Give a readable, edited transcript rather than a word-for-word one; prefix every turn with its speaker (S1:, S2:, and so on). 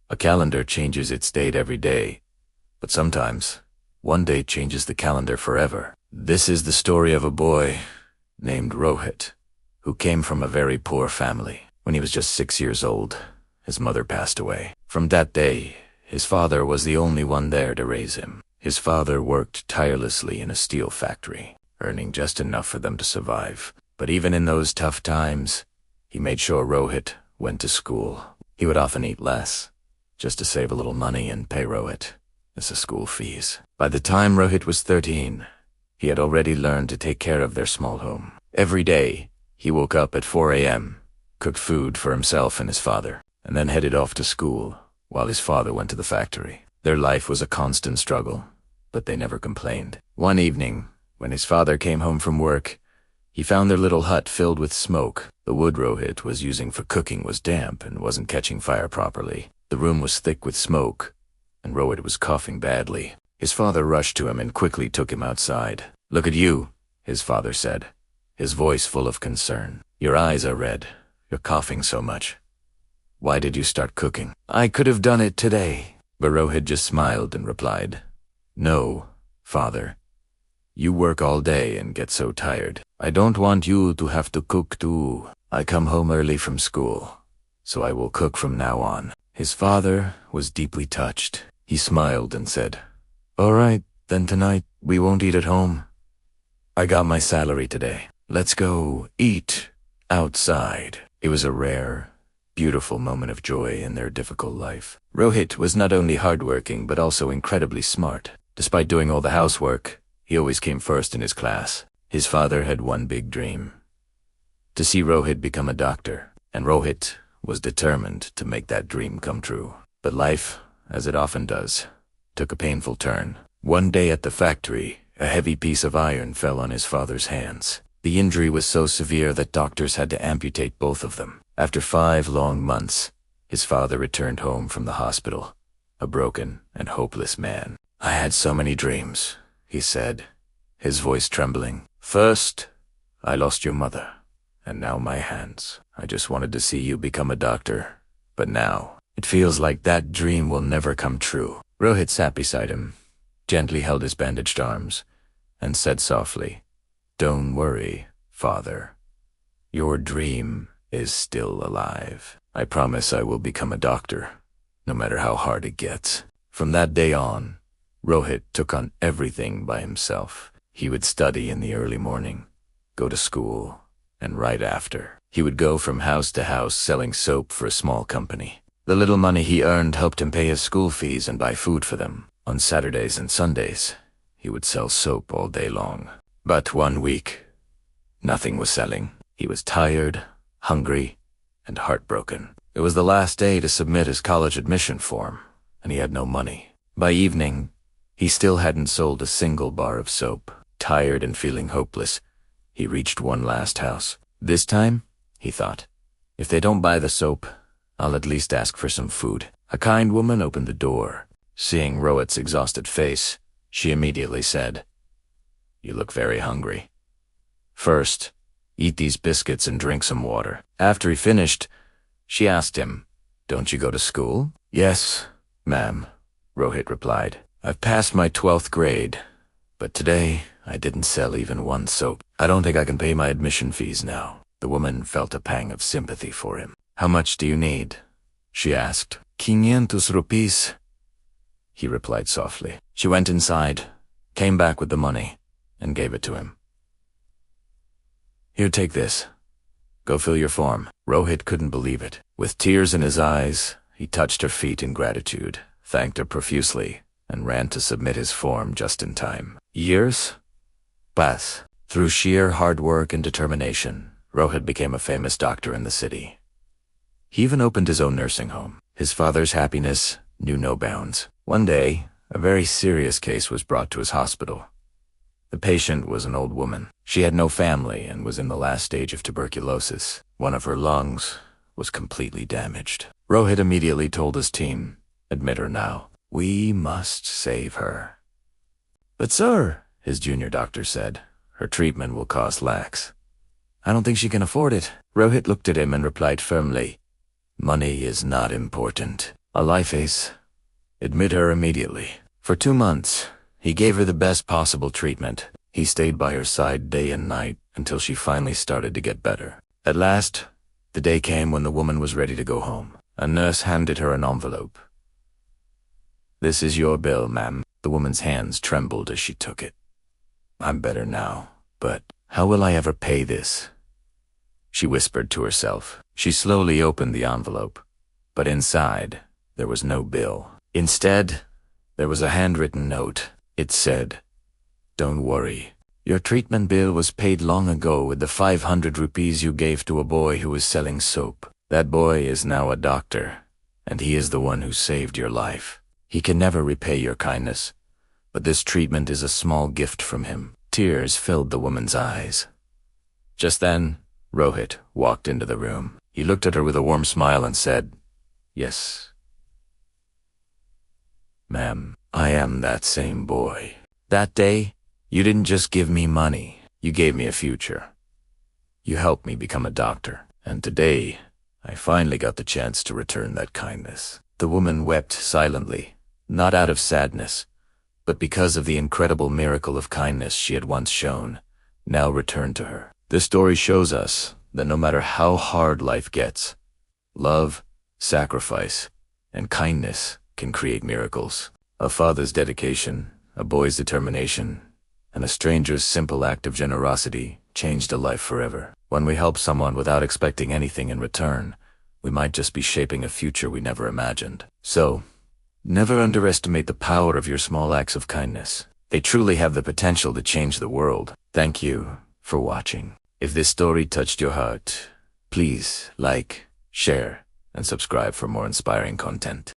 S1: A calendar changes its date every day, but sometimes one day changes the calendar forever. This is the story of a boy named Rohit, who came from a very poor family. When he was just 6 years old, his mother passed away. From that day, his father was the only one there to raise him. His father worked tirelessly in a steel factory, earning just enough for them to survive. But even in those tough times, he made sure Rohit went to school. He would often eat less, just to save a little money and pay Rohit as the school fees. By the time Rohit was 13, he had already learned to take care of their small home. Every day, he woke up at 4 a.m., cooked food for himself and his father, and then headed off to school while his father went to the factory. Their life was a constant struggle, but they never complained. One evening, when his father came home from work, he found their little hut filled with smoke. The wood Rohit was using for cooking was damp and wasn't catching fire properly. The room was thick with smoke, and Rohit was coughing badly. His father rushed to him and quickly took him outside. "Look at you," his father said, his voice full of concern. "Your eyes are red. You're coughing so much. Why did you start cooking?" "I could have done it today." But Rohit just smiled and replied, "No, father. You work all day and get so tired. I don't want you to have to cook too. I come home early from school, so I will cook from now on." His father was deeply touched. He smiled and said, "All right, then tonight we won't eat at home. I got my salary today. Let's go eat outside." It was a rare, beautiful moment of joy in their difficult life. Rohit was not only hardworking but also incredibly smart. Despite doing all the housework, he always came first in his class. His father had one big dream: to see Rohit become a doctor, and Rohit was determined to make that dream come true. But life, as it often does, took a painful turn. One day at the factory, a heavy piece of iron fell on his father's hands. The injury was so severe that doctors had to amputate both of them. After 5 long months, his father returned home from the hospital, a broken and hopeless man. "I had so many dreams," he said, his voice trembling. "First, I lost your mother, and now my hands. I just wanted to see you become a doctor, but now it feels like that dream will never come true." Rohit sat beside him, gently held his bandaged arms, and said softly, "Don't worry, father. Your dream is still alive. I promise I will become a doctor, no matter how hard it gets." From that day on, Rohit took on everything by himself. He would study in the early morning, go to school, and right after, he would go from house to house selling soap for a small company. The little money he earned helped him pay his school fees and buy food for them. On Saturdays and Sundays, he would sell soap all day long. But one week, nothing was selling. He was tired, hungry, and heartbroken. It was the last day to submit his college admission form, and he had no money. By evening, he still hadn't sold a single bar of soap. Tired and feeling hopeless, he reached one last house. "This time," he thought, "if they don't buy the soap, I'll at least ask for some food." A kind woman opened the door. Seeing Rohit's exhausted face, she immediately said, "You look very hungry. First, eat these biscuits and drink some water." After he finished, she asked him, "Don't you go to school?" "Yes, ma'am," Rohit replied. "I've passed my 12th grade, but today I didn't sell even one soap. I don't think I can pay my admission fees now." The woman felt a pang of sympathy for him. "How much do you need?" she asked. "500 rupees," he replied softly. She went inside, came back with the money, and gave it to him. "Here, take this. Go fill your form." Rohit couldn't believe it. With tears in his eyes, he touched her feet in gratitude, thanked her profusely, and ran to submit his form just in time. Years passed. Through sheer hard work and determination, Rohit became a famous doctor in the city. He even opened his own nursing home. His father's happiness knew no bounds. One day, a very serious case was brought to his hospital. The patient was an old woman. She had no family and was in the last stage of tuberculosis. One of her lungs was completely damaged. Rohit immediately told his team, "Admit her now. We must save her." "But sir," his junior doctor said, "her treatment will cost lakhs. I don't think she can afford it." Rohit looked at him and replied firmly, "Money is not important. A life ace. Admit her immediately. For 2 months, he gave her the best possible treatment. He stayed by her side day and night until she finally started to get better. At last, the day came when the woman was ready to go home. A nurse handed her an envelope. "This is your bill, ma'am." The woman's hands trembled as she took it. "I'm better now, but how will I ever pay this?" she whispered to herself. She slowly opened the envelope, but inside, there was no bill. Instead, there was a handwritten note. It said, "Don't worry. Your treatment bill was paid long ago with the 500 rupees you gave to a boy who was selling soap. That boy is now a doctor, and he is the one who saved your life. He can never repay your kindness, but this treatment is a small gift from him." Tears filled the woman's eyes. Just then, Rohit walked into the room. He looked at her with a warm smile and said, "Yes, ma'am, I am that same boy. That day, you didn't just give me money, you gave me a future. You helped me become a doctor, and today, I finally got the chance to return that kindness." The woman wept silently, not out of sadness, but because of the incredible miracle of kindness she had once shown, now returned to her. This story shows us that no matter how hard life gets, love, sacrifice, and kindness can create miracles. A father's dedication, a boy's determination, and a stranger's simple act of generosity changed a life forever. When we help someone without expecting anything in return, we might just be shaping a future we never imagined. So, never underestimate the power of your small acts of kindness. They truly have the potential to change the world. Thank you for watching. If this story touched your heart, please like, share, and subscribe for more inspiring content.